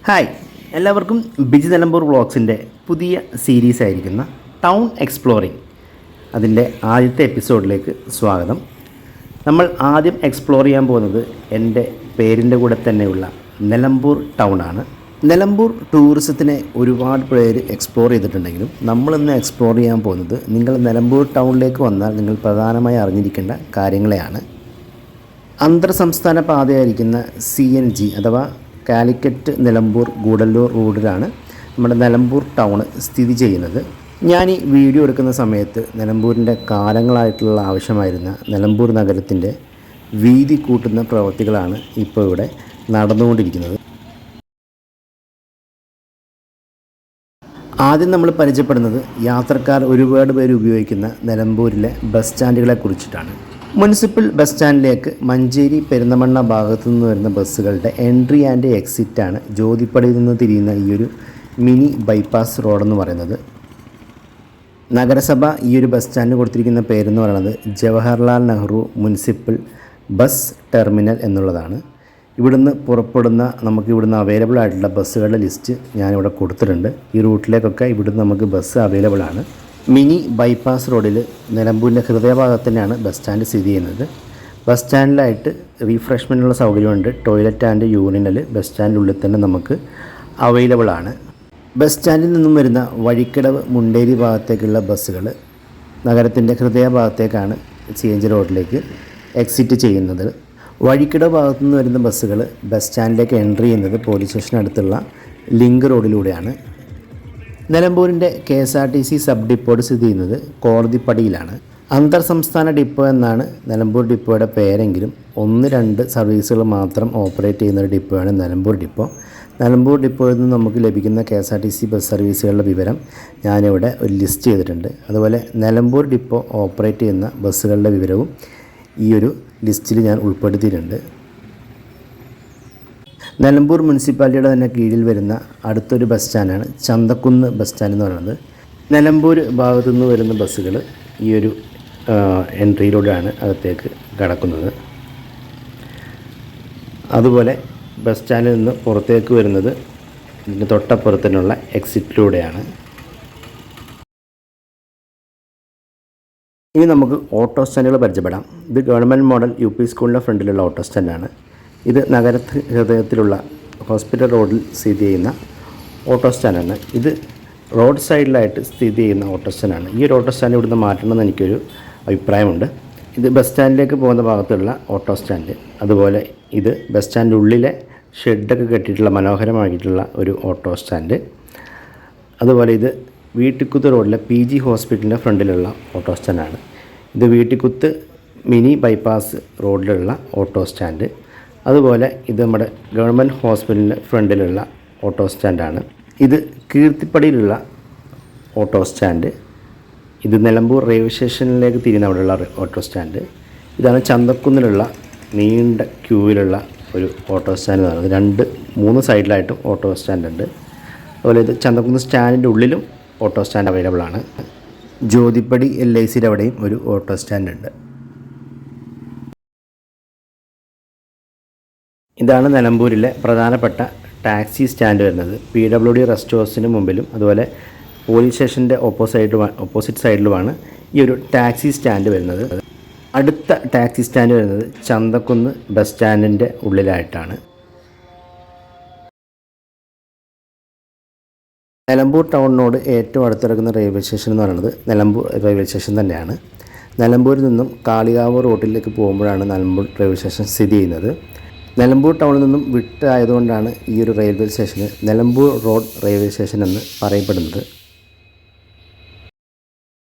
Hi, എല്ലാവർക്കും ബിജി നിലമ്പൂർ വ്ളോഗ്സിൻ്റെ പുതിയ series ആയിരിക്കുന്ന ടൗൺ എക്സ്പ്ലോറിംഗ് അതിൻ്റെ ആദ്യത്തെ എപ്പിസോഡിലേക്ക് സ്വാഗതം. നമ്മൾ ആദ്യം എക്സ്പ്ലോർ ചെയ്യാൻ പോകുന്നത് എൻ്റെ പേരിൻ്റെ കൂടെ തന്നെയുള്ള നിലമ്പൂർ ടൗൺ ആണ്. നിലമ്പൂർ ടൂറിസത്തിനെ ഒരുപാട് പേര് എക്സ്പ്ലോർ ചെയ്തിട്ടുണ്ടെങ്കിലും നമ്മളിന്ന് എക്സ്പ്ലോർ ചെയ്യാൻ പോകുന്നത് നിങ്ങൾ നിലമ്പൂർ ടൗണിലേക്ക് വന്നാൽ നിങ്ങൾ പ്രധാനമായി അറിഞ്ഞിരിക്കേണ്ട കാര്യങ്ങളെയാണ്. അന്തർ സംസ്ഥാന പാതയായിരിക്കുന്ന CNG അഥവാ കാലിക്കറ്റ് നിലമ്പൂർ ഗൂഡല്ലൂർ റോഡിലാണ് നമ്മുടെ നിലമ്പൂർ ടൗൺ സ്ഥിതി ചെയ്യുന്നത്. ഞാൻ ഈ വീഡിയോ എടുക്കുന്ന സമയത്ത് നിലമ്പൂരിൻ്റെ കാലങ്ങളായിട്ടുള്ള ആവശ്യമായിരുന്ന നിലമ്പൂർ നഗരത്തിൻ്റെ വീതി കൂട്ടുന്ന പ്രവൃത്തികളാണ് ഇപ്പോൾ ഇവിടെ നടന്നുകൊണ്ടിരിക്കുന്നത്. ആദ്യം നമ്മൾ പരിചയപ്പെടുന്നത് യാത്രക്കാർ ഒരുപാട് പേര് ഉപയോഗിക്കുന്ന നിലമ്പൂരിലെ ബസ് സ്റ്റാൻഡുകളെ കുറിച്ചിട്ടാണ്. മുനിസിപ്പൽ ബസ് സ്റ്റാൻഡിലേക്ക് മഞ്ചേരി പെരിന്തമണ്ണ ഭാഗത്തു നിന്ന് വരുന്ന ബസ്സുകളുടെ എൻട്രി ആൻഡ് എക്സിറ്റാണ് ജ്യോതിപ്പടിയിൽ നിന്ന് തിരിയുന്ന ഈ ഒരു മിനി ബൈപ്പാസ് റോഡെന്ന് പറയുന്നത്. നഗരസഭ ഈ ഒരു ബസ് സ്റ്റാൻഡിന് കൊടുത്തിരിക്കുന്ന പേരെന്ന് പറയുന്നത് Jawaharlal Nehru municipal bus terminal എന്നുള്ളതാണ്. ഇവിടുന്ന് പുറപ്പെടുന്ന ഇവിടുന്ന് അവൈലബിൾ ആയിട്ടുള്ള ബസ്സുകളുടെ ലിസ്റ്റ് ഞാനിവിടെ കൊടുത്തിട്ടുണ്ട്. ഈ റൂട്ടിലേക്കൊക്കെ ഇവിടുന്ന് നമുക്ക് ബസ് അവൈലബിൾ ആണ്. മിനി ബൈപ്പാസ് റോഡിൽ നിലമ്പൂരിൻ്റെ ഹൃദയഭാഗത്ത് തന്നെയാണ് ബസ് സ്റ്റാൻഡ് സ്ഥിതി ചെയ്യുന്നത്. ബസ് സ്റ്റാൻഡിലായിട്ട് റീഫ്രഷ്മെൻറ്റിനുള്ള സൗകര്യമുണ്ട്. ടോയ്ലറ്റ് ആൻഡ് യൂറിനൽ ബസ് സ്റ്റാൻഡിനുള്ളിൽ തന്നെ നമുക്ക് അവൈലബിൾ ആണ്. ബസ് സ്റ്റാൻഡിൽ നിന്നും വരുന്ന വഴിക്കടവ് മുണ്ടേരി ഭാഗത്തേക്കുള്ള ബസ്സുകൾ നഗരത്തിൻ്റെ ഹൃദയഭാഗത്തേക്കാണ് CNG റോഡിലേക്ക് എക്സിറ്റ് ചെയ്യുന്നത്. വഴിക്കടവ് ഭാഗത്തു നിന്ന് വരുന്ന ബസ്സുകൾ ബസ് സ്റ്റാൻഡിലേക്ക് എൻട്രി ചെയ്യുന്നത് പോലീസ് സ്റ്റേഷനടുത്തുള്ള ലിങ്ക് റോഡിലൂടെയാണ്. നിലമ്പൂരിൻ്റെ KSRTC സബ് ഡിപ്പോട്ട് സ്ഥിതി ചെയ്യുന്നത് കോടതിപ്പടിയിലാണ്. അന്തർ സംസ്ഥാന ഡിപ്പോ എന്നാണ് നിലമ്പൂർ ഡിപ്പോയുടെ പേരെങ്കിലും 1-2 സർവീസുകൾ മാത്രം ഓപ്പറേറ്റ് ചെയ്യുന്ന ഒരു ഡിപ്പോയാണ് നിലമ്പൂർ ഡിപ്പോ. നിലമ്പൂർ ഡിപ്പോയിൽ നിന്ന് നമുക്ക് ലഭിക്കുന്ന KSRTC ബസ് സർവീസുകളുടെ വിവരം ഞാനിവിടെ ഒരു ലിസ്റ്റ് ചെയ്തിട്ടുണ്ട്. അതുപോലെ നിലമ്പൂർ ഡിപ്പോ ഓപ്പറേറ്റ് ചെയ്യുന്ന ബസ്സുകളുടെ വിവരവും ഈ ഒരു ലിസ്റ്റിൽ ഞാൻ ഉൾപ്പെടുത്തിയിട്ടുണ്ട്. നിലമ്പൂർ മുനിസിപ്പാലിറ്റിയുടെ തന്നെ കീഴിൽ വരുന്ന അടുത്തൊരു ബസ് സ്റ്റാൻഡാണ് ചന്തക്കുന്ന് ബസ് സ്റ്റാൻഡ് എന്ന് പറയുന്നത്. നിലമ്പൂർ ഭാഗത്തു നിന്ന് വരുന്ന ബസ്സുകൾ ഈ ഒരു എൻട്രിയിലൂടെയാണ് അകത്തേക്ക് കടക്കുന്നത്. അതുപോലെ ബസ് സ്റ്റാൻഡിൽ നിന്ന് പുറത്തേക്ക് വരുന്നത് ഇതിന് തൊട്ടപ്പുറത്തിനുള്ള എക്സിറ്റിലൂടെയാണ്. ഇനി നമുക്ക് ഓട്ടോ സ്റ്റാൻഡുകൾ പരിചയപ്പെടാം. ഇത് ഗവൺമെൻറ് മോഡൽ UP സ്കൂളിൻ്റെ ഫ്രണ്ടിലുള്ള ഓട്ടോ സ്റ്റാൻഡാണ്. ഇത് ഹൃദയത്തിലുള്ള ഹോസ്പിറ്റൽ റോഡിൽ സ്ഥിതി ചെയ്യുന്ന ഓട്ടോ സ്റ്റാൻഡാണ്. ഇത് റോഡ് സൈഡിലായിട്ട് സ്ഥിതി ചെയ്യുന്ന ഓട്ടോ സ്റ്റാൻഡാണ്. ഈ ഒരു ഓട്ടോ സ്റ്റാൻഡ് ഇവിടുന്ന് മാറ്റണമെന്ന് എനിക്കൊരു അഭിപ്രായമുണ്ട്. ഇത് ബസ് സ്റ്റാൻഡിലേക്ക് പോകുന്ന ഭാഗത്തുള്ള ഓട്ടോ സ്റ്റാൻഡ്. അതുപോലെ ഇത് ബസ് സ്റ്റാൻഡിൻ്റെ ഉള്ളിലെ ഷെഡൊക്കെ കെട്ടിയിട്ടുള്ള മനോഹരമായിട്ടുള്ള ഒരു ഓട്ടോ സ്റ്റാൻഡ്. അതുപോലെ ഇത് വീട്ടിക്കുത്ത് റോഡിലെ PG ഹോസ്പിറ്റലിൻ്റെ ഫ്രണ്ടിലുള്ള ഓട്ടോ സ്റ്റാൻഡാണ്. ഇത് വീട്ടിക്കുത്ത് മിനി ബൈപ്പാസ് റോഡിലുള്ള ഓട്ടോ സ്റ്റാൻഡ്. അതുപോലെ ഇത് നമ്മുടെ ഗവൺമെൻറ് ഹോസ്പിറ്റലിൻ്റെ ഫ്രണ്ടിലുള്ള ഓട്ടോ സ്റ്റാൻഡാണ്. ഇത് കീർത്തിപ്പടിയിലുള്ള ഓട്ടോ സ്റ്റാൻഡ്. ഇത് നിലമ്പൂർ റെയിൽവേ സ്റ്റേഷനിലേക്ക് തിരിയുന്ന അവിടെയുള്ള ഓട്ടോ സ്റ്റാൻഡ്. ഇതാണ് ചന്തക്കുന്നിലുള്ള നീണ്ട ക്യൂവിലുള്ള ഒരു ഓട്ടോ സ്റ്റാൻഡ് എന്ന് പറയുന്നത്. 2-3 സൈഡിലായിട്ടും ഓട്ടോ സ്റ്റാൻഡുണ്ട്. അതുപോലെ ഇത് ചന്തക്കുന്ന് സ്റ്റാൻഡിൻ്റെ ഉള്ളിലും ഓട്ടോ സ്റ്റാൻഡ് അവൈലബിൾ ആണ്. ജ്യോതിപ്പടി LICയുടെ അവിടെയും ഒരു ഓട്ടോ സ്റ്റാൻഡ് ഉണ്ട്. ഇതാണ് നിലമ്പൂരിലെ പ്രധാനപ്പെട്ട ടാക്സി സ്റ്റാൻഡ് വരുന്നത്. PWD റെസ്റ്റ് ഹൗസിന് മുമ്പിലും അതുപോലെ പോലീസ് സ്റ്റേഷൻ്റെ ഓപ്പോസിറ്റ് സൈഡിലുമാണ് ഈ ഒരു ടാക്സി സ്റ്റാൻഡ് വരുന്നത്. അടുത്ത ടാക്സി സ്റ്റാൻഡ് വരുന്നത് ചന്തക്കുന്ന് ബസ് സ്റ്റാൻഡിൻ്റെ ഉള്ളിലായിട്ടാണ്. നിലമ്പൂർ ടൗണിനോട് ഏറ്റവും അടുത്തിറക്കുന്ന റെയിൽവേ സ്റ്റേഷൻ എന്ന് പറയുന്നത് നിലമ്പൂർ റെയിൽവേ സ്റ്റേഷൻ തന്നെയാണ്. നിലമ്പൂരിൽ നിന്നും കാളികാവ് റോഡിലേക്ക് പോകുമ്പോഴാണ് നിലമ്പൂർ റെയിൽവേ സ്റ്റേഷൻ സ്ഥിതി ചെയ്യുന്നത്. നിലമ്പൂർ ടൗണിൽ നിന്നും വിട്ടായതുകൊണ്ടാണ് ഈ ഒരു റെയിൽവേ സ്റ്റേഷന് നിലമ്പൂർ റോഡ് റെയിൽവേ സ്റ്റേഷൻ എന്ന് പറയപ്പെടുന്നത്.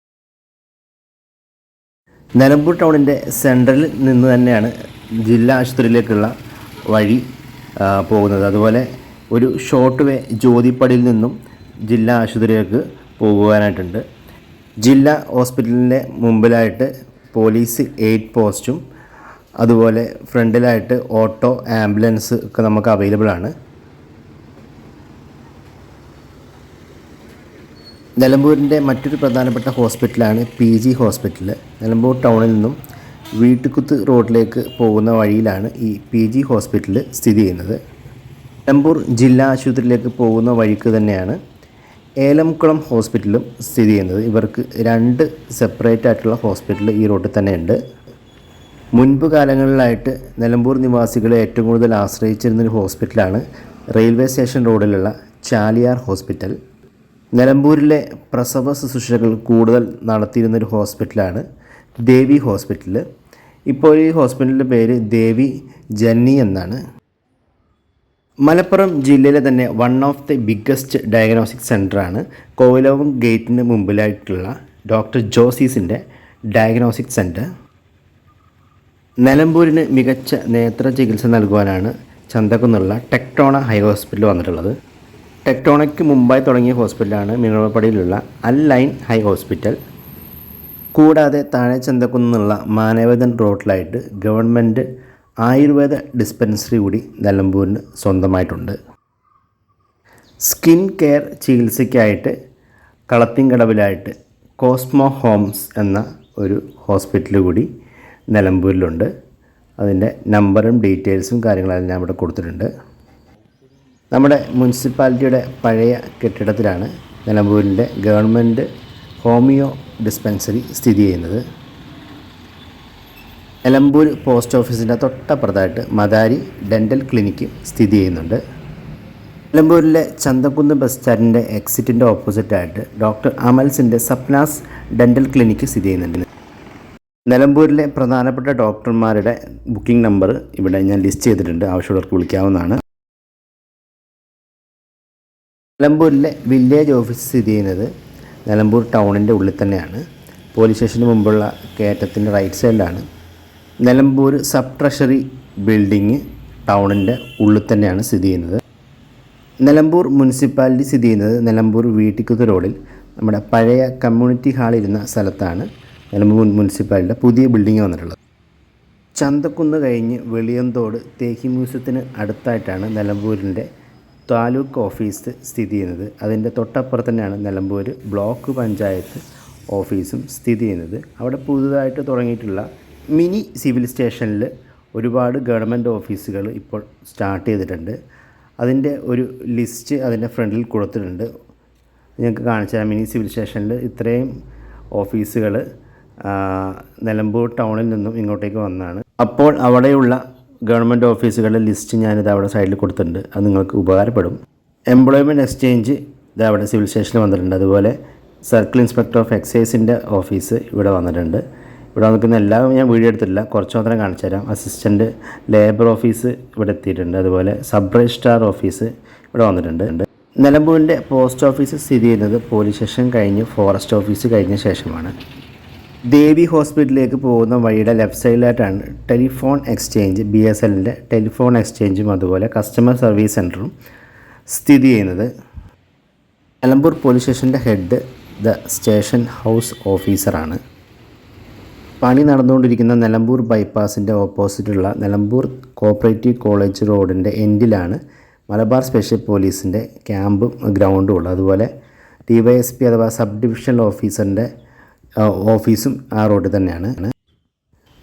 നിലമ്പൂർ ടൗണിൻ്റെ സെൻട്രലിൽ നിന്ന് തന്നെയാണ് ജില്ലാ ആശുപത്രിയിലേക്കുള്ള വഴി പോകുന്നത്. അതുപോലെ ഒരു ഷോർട്ട് വേ ജ്യോതിപ്പടിയിൽ നിന്നും ജില്ലാ ആശുപത്രിയിലേക്ക് പോകുവാനായിട്ടുണ്ട്. ജില്ലാ ഹോസ്പിറ്റലിൻ്റെ മുമ്പിലായിട്ട് പോലീസ് 8 പോസ്റ്റും അതുപോലെ ഫ്രണ്ടിലായിട്ട് ഓട്ടോ ആംബുലൻസ് ഒക്കെ നമുക്ക് അവൈലബിൾ ആണ്. നിലമ്പൂരിൻ്റെ മറ്റൊരു പ്രധാനപ്പെട്ട ഹോസ്പിറ്റലാണ് PG ഹോസ്പിറ്റൽ. നിലമ്പൂർ ടൗണിൽ നിന്നും വീട്ടുകുത്ത് റോഡിലേക്ക് പോകുന്ന വഴിയിലാണ് ഈ PG ഹോസ്പിറ്റൽ സ്ഥിതി ചെയ്യുന്നത്. നിലമ്പൂർ ജില്ലാ ആശുപത്രിയിലേക്ക് പോകുന്ന വഴിക്ക് തന്നെയാണ് ഏലംകുളം ഹോസ്പിറ്റലും സ്ഥിതി ചെയ്യുന്നത്. ഇവർക്ക് 2 സെപ്പറേറ്റ് ആയിട്ടുള്ള ഹോസ്പിറ്റൽ ഈ റോഡിൽ തന്നെ ഉണ്ട്. മുൻപ് കാലങ്ങളിലായിട്ട് നിലമ്പൂർ നിവാസികളെ ഏറ്റവും കൂടുതൽ ആശ്രയിച്ചിരുന്നൊരു ഹോസ്പിറ്റലാണ് റെയിൽവേ സ്റ്റേഷൻ റോഡിലുള്ള ചാലിയാർ ഹോസ്പിറ്റൽ. നിലമ്പൂരിലെ പ്രസവ ശുശ്രൂഷകൾ കൂടുതൽ നടത്തിയിരുന്നൊരു ഹോസ്പിറ്റലാണ് ദേവി ഹോസ്പിറ്റൽ. ഇപ്പോൾ ഈ ഹോസ്പിറ്റലിൻ്റെ പേര് ദേവി ജന്നി എന്നാണ്. മലപ്പുറം ജില്ലയിലെ തന്നെ one of the biggest diagnostic സെൻ്ററാണ് കോവിലകം ഗേറ്റിന് മുമ്പിലായിട്ടുള്ള ഡോക്ടർ ജോസീസിൻ്റെ ഡയഗ്നോസ്റ്റിക് സെൻറ്റർ. നിലമ്പൂരിന് മികച്ച നേത്ര ചികിത്സ നൽകുവാനാണ് ചന്തക്കുന്നുള്ള ടെക്ടോണ ഹൈ ഹോസ്പിറ്റൽ വന്നിട്ടുള്ളത്. ടെക്ടോണയ്ക്ക് മുമ്പായി തുടങ്ങിയ ഹോസ്പിറ്റലാണ് മിനറൽപ്പടിയിലുള്ള അൽ ലൈൻ ഹൈ ഹോസ്പിറ്റൽ. കൂടാതെ താഴെ ചന്തക്കുന്നുള്ള മാനവേദൻ റോഡിലായിട്ട് ഗവൺമെൻറ് ആയുർവേദ ഡിസ്പെൻസറി കൂടി നിലമ്പൂരിന് സ്വന്തമായിട്ടുണ്ട്. സ്കിൻ കെയർ ചികിത്സയ്ക്കായിട്ട് കളത്തിങ്കടവിലായിട്ട് കോസ്മോ ഹോംസ് എന്ന ഒരു ഹോസ്പിറ്റൽ കൂടി നിലമ്പൂരിലുണ്ട്. അതിൻ്റെ നമ്പറും ഡീറ്റെയിൽസും കാര്യങ്ങളെല്ലാം ഞാൻ ഇവിടെ കൊടുത്തിട്ടുണ്ട്. നമ്മുടെ മുനിസിപ്പാലിറ്റിയുടെ പഴയ കെട്ടിടത്തിലാണ് നിലമ്പൂരിൻ്റെ ഗവൺമെൻറ് ഹോമിയോ ഡിസ്പെൻസറി സ്ഥിതി ചെയ്യുന്നത്. നിലമ്പൂർ പോസ്റ്റ് ഓഫീസിൻ്റെ തൊട്ടപ്പുറത്തായിട്ട് മദാരി ഡെൻ്റൽ ക്ലിനിക്ക് സ്ഥിതി ചെയ്യുന്നുണ്ട്. നിലമ്പൂരിലെ ചന്തക്കുന്ന് ബസ് സ്റ്റാൻഡിൻ്റെ എക്സിറ്റിൻ്റെ ഓപ്പോസിറ്റായിട്ട് ഡോക്ടർ അമൽസിൻ്റെ സപ്നാസ് ഡെൻ്റൽ ക്ലിനിക്ക് സ്ഥിതി ചെയ്യുന്നുണ്ട്. നിലമ്പൂരിലെ പ്രധാനപ്പെട്ട ഡോക്ടർമാരുടെ ബുക്കിംഗ് നമ്പർ ഇവിടെ ഞാൻ ലിസ്റ്റ് ചെയ്തിട്ടുണ്ട്, ആവശ്യമുള്ളവർക്ക് വിളിക്കാവുന്നതാണ്. നിലമ്പൂരിലെ വില്ലേജ് ഓഫീസ് സ്ഥിതി ചെയ്യുന്നത് നിലമ്പൂർ ടൗണിൻ്റെ ഉള്ളിൽ തന്നെയാണ്. പോലീസ് സ്റ്റേഷന് മുമ്പുള്ള കയറ്റത്തിൻ്റെ റൈറ്റ് സൈഡിലാണ്. നിലമ്പൂർ സബ് ട്രഷറി ബിൽഡിങ് ടൗണിൻ്റെ ഉള്ളിൽ തന്നെയാണ് സ്ഥിതി ചെയ്യുന്നത്. നിലമ്പൂർ മുനിസിപ്പാലിറ്റി സ്ഥിതി ചെയ്യുന്നത് നിലമ്പൂർ വീട്ടിക്കുത്ത് റോഡിൽ നമ്മുടെ പഴയ കമ്മ്യൂണിറ്റി ഹാളിരുന്ന സ്ഥലത്താണ് നിലമ്പൂർ മുനിസിപ്പാലിറ്റിയുടെ പുതിയ ബിൽഡിംഗ് വന്നിട്ടുള്ളത്. ചന്തക്കുന്ന് കഴിഞ്ഞ് വെളിയന്തോട് തേക്കി മ്യൂസിയത്തിന് അടുത്തായിട്ടാണ് നിലമ്പൂരിൻ്റെ താലൂക്ക് ഓഫീസ് സ്ഥിതി ചെയ്യുന്നത്. അതിൻ്റെ തൊട്ടപ്പുറത്ത് തന്നെയാണ് നിലമ്പൂർ ബ്ലോക്ക് പഞ്ചായത്ത് ഓഫീസും സ്ഥിതി ചെയ്യുന്നത്. അവിടെ പുതുതായിട്ട് തുടങ്ങിയിട്ടുള്ള മിനി സിവിൽ സ്റ്റേഷനിൽ ഒരുപാട് ഗവൺമെൻറ് ഓഫീസുകൾ ഇപ്പോൾ സ്റ്റാർട്ട് ചെയ്തിട്ടുണ്ട്. അതിൻ്റെ ഒരു ലിസ്റ്റ് അതിൻ്റെ ഫ്രണ്ടിൽ കൊടുത്തിട്ടുണ്ട്. ഞങ്ങൾക്ക് കാണിച്ചാൽ മിനി സിവിൽ സ്റ്റേഷനിൽ ഇത്രയും ഓഫീസുകൾ നിലമ്പൂർ ടൗണിൽ നിന്നും ഇങ്ങോട്ടേക്ക് വന്നതാണ്. അപ്പോൾ അവിടെയുള്ള ഗവൺമെൻറ് ഓഫീസുകളുടെ ലിസ്റ്റ് ഞാനിത് അവിടെ സൈഡിൽ കൊടുത്തിട്ടുണ്ട്. അത് നിങ്ങൾക്ക് ഉപകാരപ്പെടും. എംപ്ലോയ്മെൻറ്റ് എക്സ്ചേഞ്ച് ഇത് അവിടെ സിവിൽ സ്റ്റേഷനിൽ വന്നിട്ടുണ്ട്. അതുപോലെ സർക്കിൾ ഇൻസ്പെക്ടർ ഓഫ് എക്സൈസിൻ്റെ ഓഫീസ് ഇവിടെ വന്നിട്ടുണ്ട്. ഇവിടെ നിൽക്കുന്ന എല്ലാം ഞാൻ വീഡിയോ എടുത്തിട്ടില്ല, കുറച്ച് മാത്രം കാണിച്ചു തരാം. അസിസ്റ്റൻറ്റ് ലേബർ ഓഫീസ് ഇവിടെ എത്തിയിട്ടുണ്ട്. അതുപോലെ സബ് രജിസ്ട്രാർ ഓഫീസ് ഇവിടെ വന്നിട്ടുണ്ട്. നിലമ്പൂരിൻ്റെ പോസ്റ്റ് ഓഫീസ് സ്ഥിതി ചെയ്യുന്നത് പോലീസ് സ്റ്റേഷൻ കഴിഞ്ഞ് ഫോറസ്റ്റ് ഓഫീസ് കഴിഞ്ഞ ശേഷമാണ്. ദേവി ഹോസ്പിറ്റലിലേക്ക് പോകുന്ന വഴിയുടെ ലെഫ്റ്റ് സൈഡിലായിട്ടാണ് ടെലിഫോൺ എക്സ്ചേഞ്ച്, BSNൻ്റെ ടെലിഫോൺ എക്സ്ചേഞ്ചും അതുപോലെ കസ്റ്റമർ സർവീസ് സെൻറ്ററും സ്ഥിതി ചെയ്യുന്നത്. നിലമ്പൂർ പോലീസ് സ്റ്റേഷൻ്റെ ഹെഡ് ദ സ്റ്റേഷൻ ഹൗസ് ഓഫീസറാണ്. പണി നടന്നുകൊണ്ടിരിക്കുന്ന നിലമ്പൂർ ബൈപ്പാസിൻ്റെ ഓപ്പോസിറ്റുള്ള നിലമ്പൂർ കോപ്പറേറ്റീവ് കോളേജ് റോഡിൻ്റെ എൻഡിലാണ് മലബാർ സ്പെഷ്യൽ പോലീസിൻ്റെ ക്യാമ്പും ഗ്രൗണ്ടും ഉള്ളത്. അതുപോലെ DYSP അഥവാ സബ് ഡിവിഷണൽ ഓഫീസറിൻ്റെ ഓഫീസും ആ റോഡിൽ തന്നെയാണ്.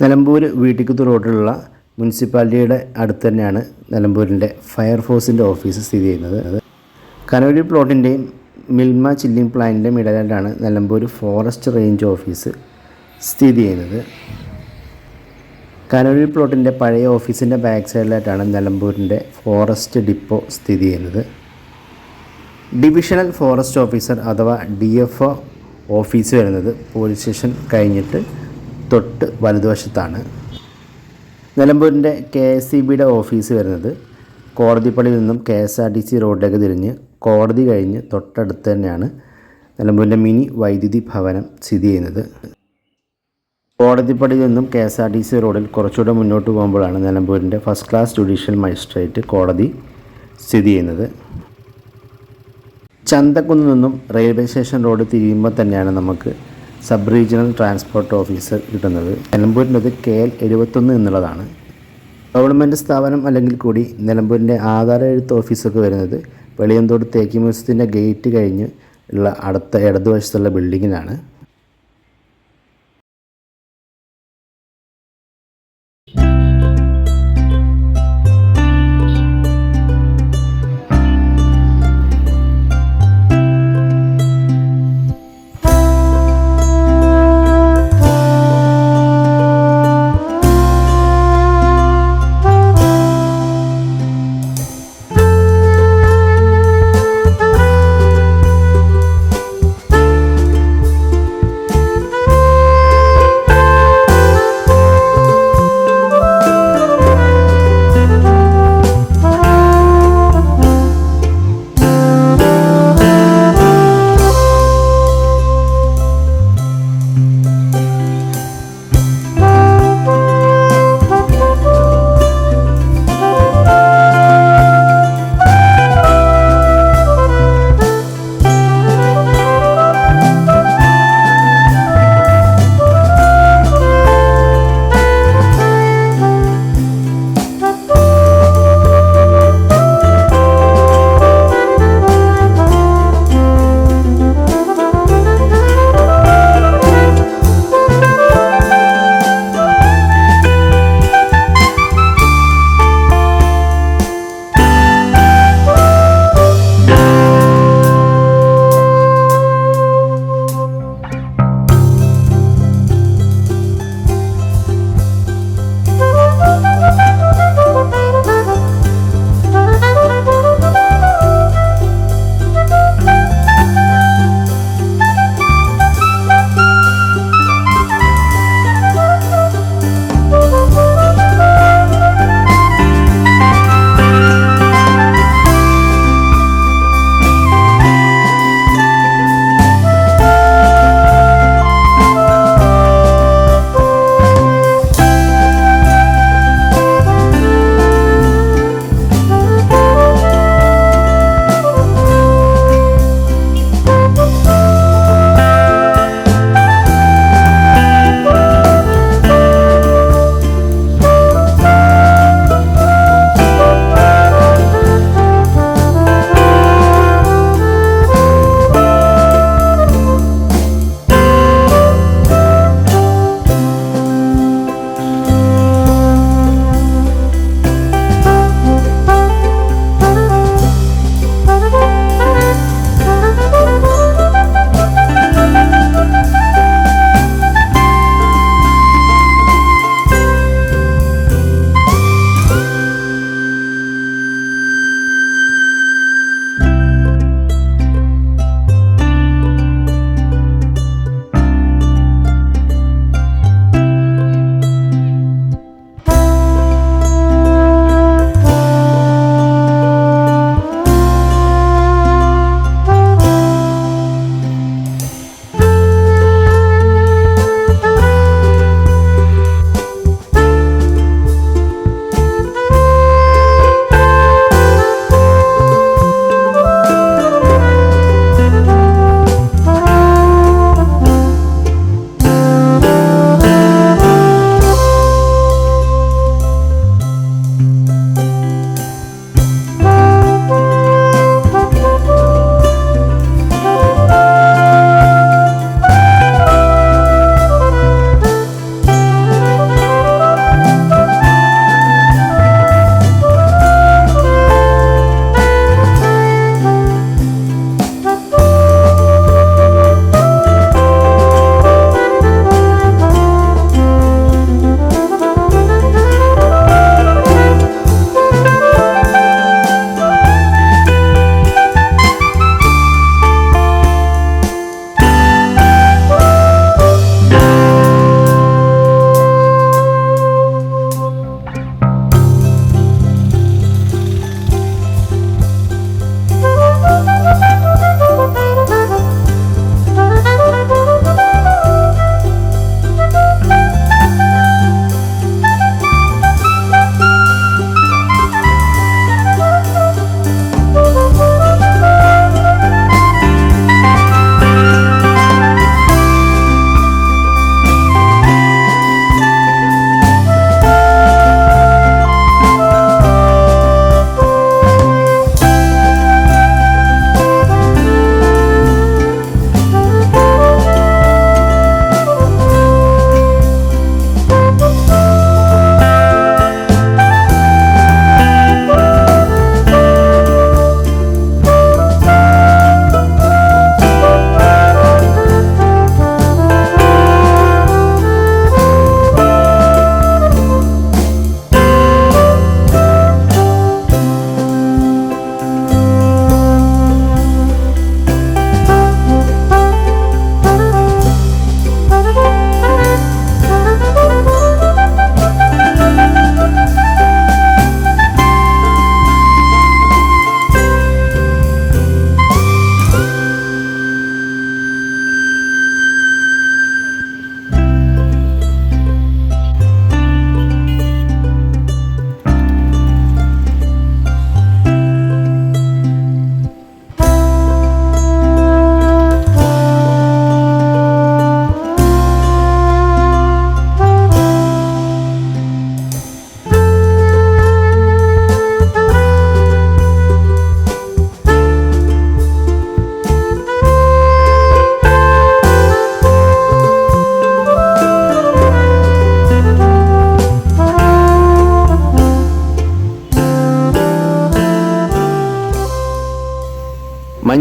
നിലമ്പൂർ വീട്ടിക്കുത്ത് റോഡിലുള്ള മുനിസിപ്പാലിറ്റിയുടെ അടുത്ത് തന്നെയാണ് നിലമ്പൂരിൻ്റെ ഫയർഫോഴ്സിൻ്റെ ഓഫീസ് സ്ഥിതി ചെയ്യുന്നത്. കനോലി പ്ലോട്ടിൻ്റെയും മിൽമ ചില്ലിംഗ് പ്ലാന്റിൻ്റെയും ഇടയിലാണ് നിലമ്പൂർ ഫോറസ്റ്റ് റേഞ്ച് ഓഫീസ് സ്ഥിതി ചെയ്യുന്നത്. കനോലി പ്ലോട്ടിൻ്റെ പഴയ ഓഫീസിൻ്റെ ബാക്ക് സൈഡിലായിട്ടാണ് നിലമ്പൂരിൻ്റെ ഫോറസ്റ്റ് ഡിപ്പോ സ്ഥിതി ചെയ്യുന്നത്. ഡിവിഷണൽ ഫോറസ്റ്റ് ഓഫീസർ അഥവാ DFO ഓഫീസ് വരുന്നത് പോലീസ് സ്റ്റേഷൻ കഴിഞ്ഞിട്ട് തൊട്ട് വലതുവശത്താണ്. നിലമ്പൂരിൻ്റെ KSEBയുടെ ഓഫീസ് വരുന്നത് കോടതിപ്പടിയിൽ നിന്നും KSRTC റോഡിലേക്ക് തിരിഞ്ഞ് കോടതി കഴിഞ്ഞ് തൊട്ടടുത്ത് തന്നെയാണ് നിലമ്പൂരിൻ്റെ മിനി വൈദ്യുതി ഭവനം സ്ഥിതി ചെയ്യുന്നത്. കോടതിപ്പടിയിൽ നിന്നും KSRTC റോഡിൽ കുറച്ചുകൂടെ മുന്നോട്ട് പോകുമ്പോഴാണ് നിലമ്പൂരിൻ്റെ ഫസ്റ്റ് ക്ലാസ് ജുഡീഷ്യൽ മജിസ്ട്രേറ്റ് കോടതി സ്ഥിതി ചെയ്യുന്നത്. ചന്തക്കുന്ന് നിന്നും റെയിൽവേ സ്റ്റേഷൻ റോഡ് തിരിയുമ്പോൾ തന്നെയാണ് നമുക്ക് സബ് റീജിയണൽ ട്രാൻസ്പോർട്ട് ഓഫീസർ കിട്ടുന്നത്. നിലമ്പൂരിൻ്റെത് KL 71 എന്നുള്ളതാണ്. ഗവൺമെൻറ് സ്ഥാപനം അല്ലെങ്കിൽ കൂടി നിലമ്പൂരിൻ്റെ ആധാർ എഴുത്ത് ഓഫീസൊക്കെ വരുന്നത് വെളിയന്തോട് തേക്കി മ്യൂസിയത്തിൻ്റെ ഗേറ്റ് കഴിഞ്ഞ് ഉള്ള അടുത്ത ഇടതുവശത്തുള്ള ബിൽഡിങ്ങിലാണ്.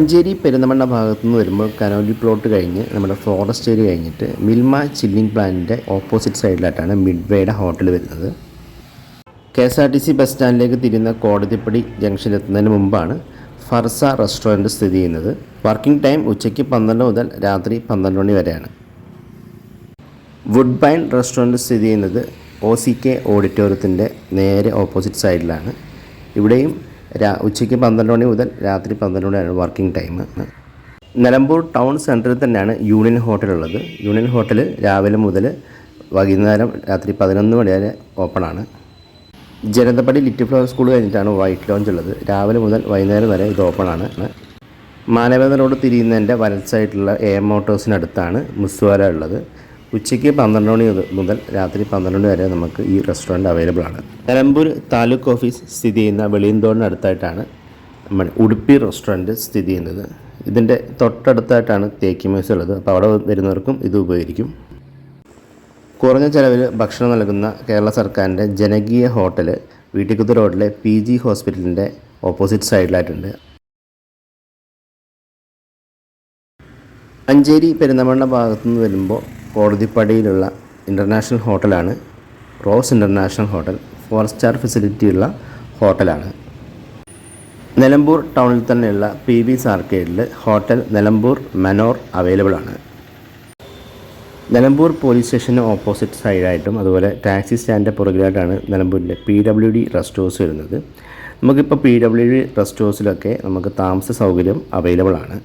മഞ്ചേരി പെരിന്തമണ്ണ ഭാഗത്തു നിന്ന് വരുമ്പോൾ കനോലി പ്ലോട്ട് കഴിഞ്ഞ് നമ്മുടെ ഫോറസ്റ്റ് ഏരിയ കഴിഞ്ഞിട്ട് മിൽമ ചില്ലിംഗ് പ്ലാന്റിൻ്റെ ഓപ്പോസിറ്റ് സൈഡിലായിട്ടാണ് മിഡ്വേയുടെ ഹോട്ടൽ വരുന്നത്. KSRTC ബസ് സ്റ്റാൻഡിലേക്ക് തിരിയുന്ന കോടതിപ്പടി ജംഗ്ഷനിലെത്തുന്നതിന് മുമ്പാണ് ഫർസ റെസ്റ്റോറൻറ്റ് സ്ഥിതി ചെയ്യുന്നത്. വർക്കിംഗ് ടൈം ഉച്ചയ്ക്ക് 12 മുതൽ രാത്രി 12 മണി വരെയാണ്. വുഡ് ബൈൻ റെസ്റ്റോറൻറ്റ് സ്ഥിതി ചെയ്യുന്നത് OCK ഓഡിറ്റോറിയത്തിൻ്റെ നേരെ ഓപ്പോസിറ്റ് സൈഡിലാണ്. ഇവിടെയും ഉച്ചയ്ക്ക് 12 മണി മുതൽ രാത്രി 12 മണിയാണ് വർക്കിംഗ് ടൈം. നിലമ്പൂർ ടൗൺ സെൻറ്ററിൽ തന്നെയാണ് യൂണിയൻ ഹോട്ടൽ ഉള്ളത്. യൂണിയൻ ഹോട്ടൽ രാവിലെ മുതൽ വൈകുന്നേരം രാത്രി 11 മണി വരെ ഓപ്പണാണ്. ജനതപടി ലിറ്റിൽ ഫ്ലവർ സ്കൂൾ കഴിഞ്ഞിട്ടാണ് വൈറ്റ് ലോഞ്ച് ഉള്ളത്. രാവിലെ മുതൽ വൈകുന്നേരം വരെ ഇത് ഓപ്പണാണ്. മാനവേദന റോഡ് തിരിയുന്നതിൻ്റെ വലത് സൈഡിലുള്ള AM മോട്ടോഴ്സിനടുത്താണ് മുസ്വാല ഉള്ളത്. ഉച്ചയ്ക്ക് 12 മണി മുതൽ രാത്രി 12 മണി വരെ നമുക്ക് ഈ റെസ്റ്റോറൻറ്റ് അവൈലബിൾ ആണ്. നിലമ്പൂർ താലൂക്ക് ഓഫീസ് സ്ഥിതി ചെയ്യുന്ന വെളിയന്തോടിനടുത്തായിട്ടാണ് ഉടുപ്പി റെസ്റ്റോറൻറ്റ് സ്ഥിതി ചെയ്യുന്നത്. ഇതിൻ്റെ തൊട്ടടുത്തായിട്ടാണ് തേക്കി മ്യൂസിയം ഉള്ളത്. അപ്പോൾ അവിടെ വരുന്നവർക്കും ഇത് ഉപകരിക്കും. കുറഞ്ഞ ചിലവിൽ ഭക്ഷണം നൽകുന്ന കേരള സർക്കാരിൻ്റെ ജനകീയ ഹോട്ടൽ വീട്ടിക്കുത്ത് റോഡിലെ PG ഹോസ്പിറ്റലിൻ്റെ ഓപ്പോസിറ്റ് സൈഡിലായിട്ടുണ്ട്. മഞ്ചേരി പെരിന്തമണ്ണ ഭാഗത്തുനിന്ന് വരുമ്പോൾ കോടതിപ്പടിയിലുള്ള ഇൻ്റർനാഷണൽ ഹോട്ടലാണ് റോസ് ഇൻ്റർനാഷണൽ ഹോട്ടൽ. 4 സ്റ്റാർ ഫെസിലിറ്റിയുള്ള ഹോട്ടലാണ്. നിലമ്പൂർ ടൗണിൽ തന്നെയുള്ള PV's ആർക്കേഡിൽ ഹോട്ടൽ നിലമ്പൂർ മനോർ അവൈലബിൾ ആണ്. നിലമ്പൂർ പോലീസ് സ്റ്റേഷന് ഓപ്പോസിറ്റ് സൈഡായിട്ടും അതുപോലെ ടാക്സി സ്റ്റാൻഡിൻ്റെ പുറകിലായിട്ടാണ് നിലമ്പൂരിലെ PWD റെസ്റ്റ് ഹൗസ് വരുന്നത്. നമുക്കിപ്പോൾ PWD റെസ്റ്റ് ഹൗസിലൊക്കെ നമുക്ക് താമസ സൗകര്യം അവൈലബിൾ ആണ്.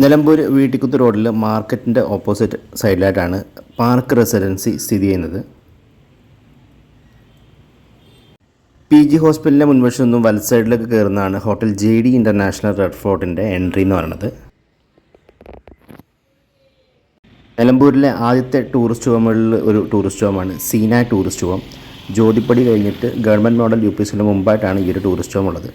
നിലമ്പൂർ വീട്ടിക്കുത്ത് റോഡിൽ മാർക്കറ്റിൻ്റെ ഓപ്പോസിറ്റ് സൈഡിലായിട്ടാണ് പാർക്ക് റെസിഡൻസി സ്ഥിതി ചെയ്യുന്നത്. PG ഹോസ്പിറ്റലിൻ്റെ മുൻവശത്തു നിന്നും വലത് സൈഡിലേക്ക് കയറുന്നതാണ് ഹോട്ടൽ JD ഇൻ്റർനാഷണൽ റെഡ് ഫോർട്ടിൻ്റെ എൻട്രി എന്ന് പറയുന്നത്. നിലമ്പൂരിലെ ആദ്യത്തെ ടൂറിസ്റ്റ് ഹോമുകളിൽ ഒരു ടൂറിസ്റ്റ് ഹോമാണ് സീന ടൂറിസ്റ്റ് ഹോം. ജോഡിപ്പടി കഴിഞ്ഞിട്ട് ഗവൺമെൻറ് മോഡൽ UP സ്കൂളിന് മുമ്പായിട്ടാണ് ഈ ഒരു ടൂറിസ്റ്റ് ഹോം ഉള്ളത്.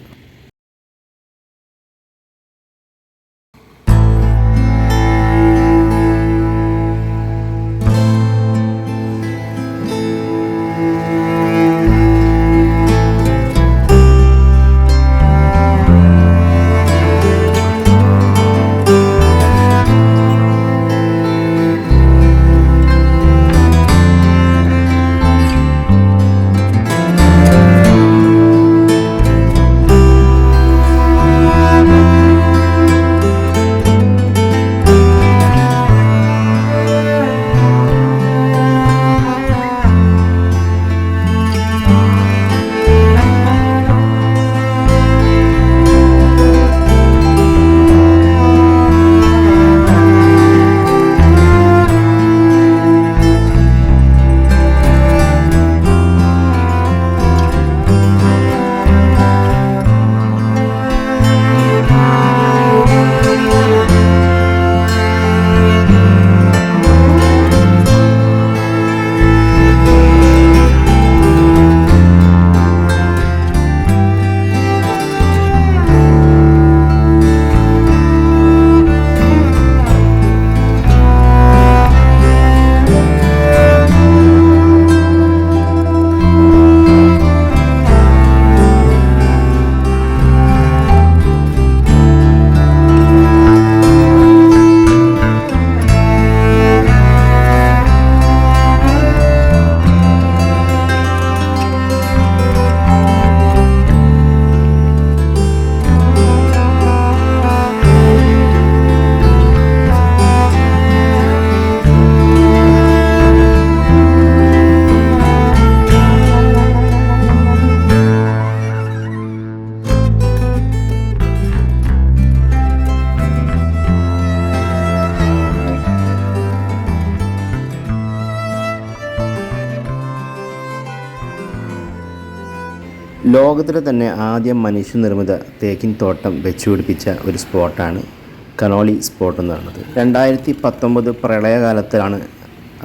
ലോകത്തിലെ തന്നെ ആദ്യം മനുഷ്യനിർമ്മിത തേക്കിൻ തോട്ടം വെച്ചുപിടിപ്പിച്ച ഒരു സ്പോട്ടാണ് കനോലി സ്പോട്ട് എന്ന് പറയുന്നത്. 2019 പ്രളയകാലത്തിലാണ്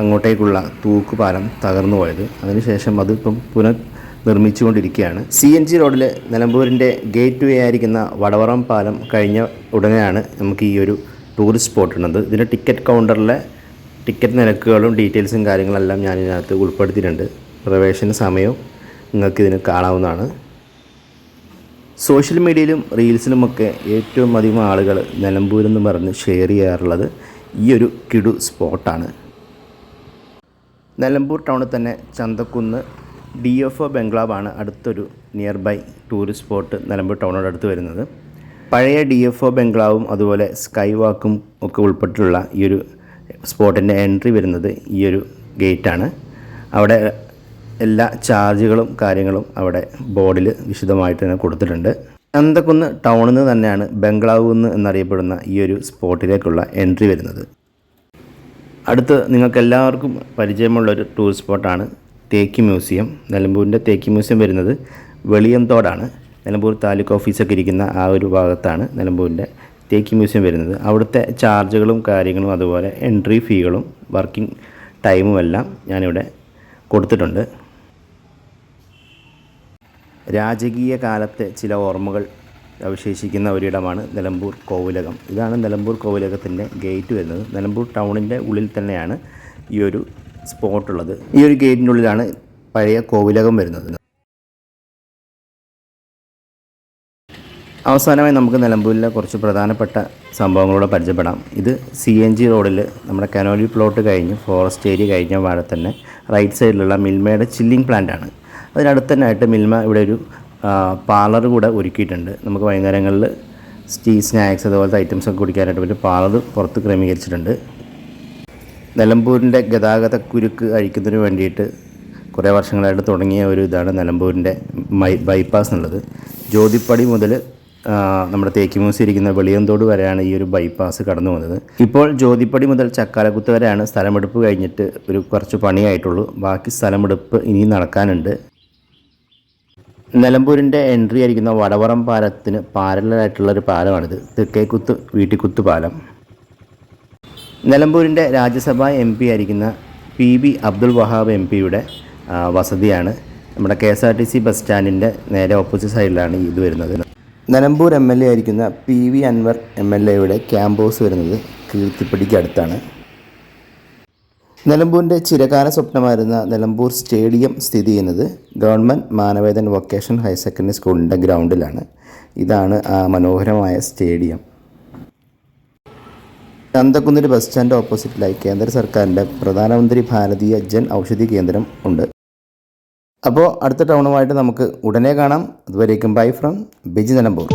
അങ്ങോട്ടേക്കുള്ള തൂക്കുപാലം തകർന്നു പോയത്. അതിനുശേഷം അതിപ്പം പുനർനിർമ്മിച്ചുകൊണ്ടിരിക്കുകയാണ്. CNG റോഡിൽ നിലമ്പൂരിൻ്റെ ഗേറ്റ് വേ ആയിരിക്കുന്ന വടവറം പാലം കഴിഞ്ഞ ഉടനെയാണ് നമുക്ക് ഈ ഒരു ടൂറിസ്റ്റ് സ്പോട്ട് ഉള്ളത്. ഇതിൻ്റെ ടിക്കറ്റ് കൗണ്ടറിലെ ടിക്കറ്റ് നിരക്കുകളും ഡീറ്റെയിൽസും കാര്യങ്ങളെല്ലാം ഞാൻ ഇതിനകത്ത് ഉൾപ്പെടുത്തിയിട്ടുണ്ട്. പ്രവേശന സമയവും നിങ്ങൾക്കിതിന് കാണാവുന്നതാണ്. സോഷ്യൽ മീഡിയയിലും റീൽസിലുമൊക്കെ ഏറ്റവും അധികം ആളുകൾ നിലമ്പൂരെന്ന് പറഞ്ഞ് ഷെയർ ചെയ്യാറുള്ളത് ഈ ഒരു കിടു സ്പോട്ടാണ്. നിലമ്പൂർ ടൗണിൽ തന്നെ ചന്തക്കുന്ന് DFO ബംഗ്ലാവാണ് അടുത്തൊരു near by tourist spot Nilambur ടൗണിനോട് അടുത്ത് വരുന്നത്. പഴയ DFO ബംഗ്ലാവും അതുപോലെ സ്കൈ വാക്കും ഒക്കെ ഉൾപ്പെട്ടിട്ടുള്ള ഈ ഒരു സ്പോട്ടിൻ്റെ എൻട്രി വരുന്നത് ഈ ഒരു ഗേറ്റാണ്. അവിടെ എല്ലാ ചാർജുകളും കാര്യങ്ങളും അവിടെ ബോർഡിൽ വിശദമായിട്ട് തന്നെ കൊടുത്തിട്ടുണ്ട്. ചന്തക്കുന്ന് ടൗണിൽ നിന്ന് തന്നെയാണ് ബംഗ്ലാവ് കുന്ന് എന്നറിയപ്പെടുന്ന ഈ ഒരു സ്പോട്ടിലേക്കുള്ള എൻട്രി വരുന്നത്. അടുത്ത് നിങ്ങൾക്ക് എല്ലാവർക്കും പരിചയമുള്ളൊരു ടൂറിസ്റ്റ് സ്പോട്ടാണ് തേക്ക് മ്യൂസിയം. നിലമ്പൂരിൻ്റെ തേക്ക് മ്യൂസിയം വരുന്നത് വെളിയംതോടാണ്. നിലമ്പൂർ താലൂക്ക് ഓഫീസൊക്കെ ഇരിക്കുന്ന ആ ഒരു ഭാഗത്താണ് നിലമ്പൂരിൻ്റെ തേക്ക് മ്യൂസിയം വരുന്നത്. അവിടുത്തെ ചാർജുകളും കാര്യങ്ങളും അതുപോലെ എൻട്രി ഫീകളും വർക്കിംഗ് ടൈമും എല്ലാം ഞാനിവിടെ കൊടുത്തിട്ടുണ്ട്. രാജകീയ കാലത്തെ ചില ഓർമ്മകൾ അവശേഷിക്കുന്ന ഒരിടമാണ് നിലമ്പൂർ കോവിലകം. ഇതാണ് നിലമ്പൂർ കോവിലകത്തിൻ്റെ ഗേറ്റ് വരുന്നത്. നിലമ്പൂർ ടൗണിൻ്റെ ഉള്ളിൽ തന്നെയാണ് ഈ ഒരു സ്പോട്ടുള്ളത്. ഈ ഒരു ഗേറ്റിനുള്ളിലാണ് പഴയ കോവിലകം വരുന്നത്. അവസാനമായി നമുക്ക് നിലമ്പൂരിലെ കുറച്ച് പ്രധാനപ്പെട്ട സംഭവങ്ങളോട് പരിചയപ്പെടാം. ഇത് CNG റോഡിൽ നമ്മുടെ കനോലി പ്ലോട്ട് കഴിഞ്ഞ് ഫോറസ്റ്റ് ഏരിയ കഴിഞ്ഞ വാഴ തന്നെ റൈറ്റ് സൈഡിലുള്ള മിൽമയുടെ ചില്ലിംഗ് പ്ലാന്റാണ്. അതിനടുത്ത് തന്നെയായിട്ട് മിൽമ ഇവിടെ ഒരു പാർലർ കൂടെ ഒരുക്കിയിട്ടുണ്ട്. നമുക്ക് വൈകുന്നേരങ്ങളിൽ സ്നാക്സ് അതുപോലത്തെ ഐറ്റംസൊക്കെ കുടിക്കാനായിട്ട് ഒരു പാർലർ പുറത്ത് ക്രമീകരിച്ചിട്ടുണ്ട്. നിലമ്പൂരിൻ്റെ ഗതാഗത കുരുക്ക് അഴിക്കുന്നതിന് വേണ്ടിയിട്ട് കുറേ വർഷങ്ങളായിട്ട് തുടങ്ങിയ ഒരു ഇതാണ് നിലമ്പൂരിൻ്റെ ബൈപ്പാസ് എന്നുള്ളത്. ജ്യോതിപ്പടി മുതൽ നമ്മുടെ തേക്ക് മ്യൂസിയം ഇരിക്കുന്ന വെളിയംതോട് വരെയാണ് ഈ ഒരു ബൈപ്പാസ് കടന്നു വന്നത്. ഇപ്പോൾ ജ്യോതിപ്പടി മുതൽ ചക്കാലക്കുത്ത് വരെയാണ് സ്ഥലമെടുപ്പ് കഴിഞ്ഞിട്ട് കുറച്ച് പണിയായിട്ടുള്ളൂ. ബാക്കി സ്ഥലമെടുപ്പ് ഇനിയും നടക്കാനുണ്ട്. നിലമ്പൂരിൻ്റെ എൻട്രി ആയിരിക്കുന്ന വടവറം പാലത്തിന് പാരലായിട്ടുള്ളൊരു പാലമാണിത്. തെക്കേക്കുത്ത് വീട്ടിക്കുത്ത് പാലം. നിലമ്പൂരിൻ്റെ രാജ്യസഭാ MP ആയിരിക്കുന്ന PB അബ്ദുൽ വഹാബ് MPയുടെ വസതിയാണ്. നമ്മുടെ KSRTC ബസ് സ്റ്റാൻഡിൻ്റെ നേരെ ഓപ്പോസിറ്റ് സൈഡിലാണ് ഇത് വരുന്നത്. നിലമ്പൂർ MLA ആയിരിക്കുന്ന PV അൻവർ MLAയുടെ ക്യാമ്പ് ഹൗസ് വരുന്നത് കീർത്തിപ്പടിക്ക് അടുത്താണ്. നിലമ്പൂരിൻ്റെ ചിരകാല സ്വപ്നമായിരുന്ന നിലമ്പൂർ സ്റ്റേഡിയം സ്ഥിതി ചെയ്യുന്നത് government Manavedan vocational higher secondary സ്കൂളിൻ്റെ ഗ്രൗണ്ടിലാണ്. ഇതാണ് ആ മനോഹരമായ സ്റ്റേഡിയം. ചന്തക്കുന്നിൽ ബസ് സ്റ്റാൻഡ് ഓപ്പോസിറ്റിലായി കേന്ദ്ര സർക്കാരിൻ്റെ പ്രധാനമന്ത്രി ഭാരതീയ ജൻ ഔഷധി കേന്ദ്രം ഉണ്ട്. അപ്പോൾ അടുത്ത ടൗണുമായിട്ട് നമുക്ക് ഉടനെ കാണാം. അതുവരേക്കും ബൈ ഫ്രം ബിജി നിലമ്പൂർ.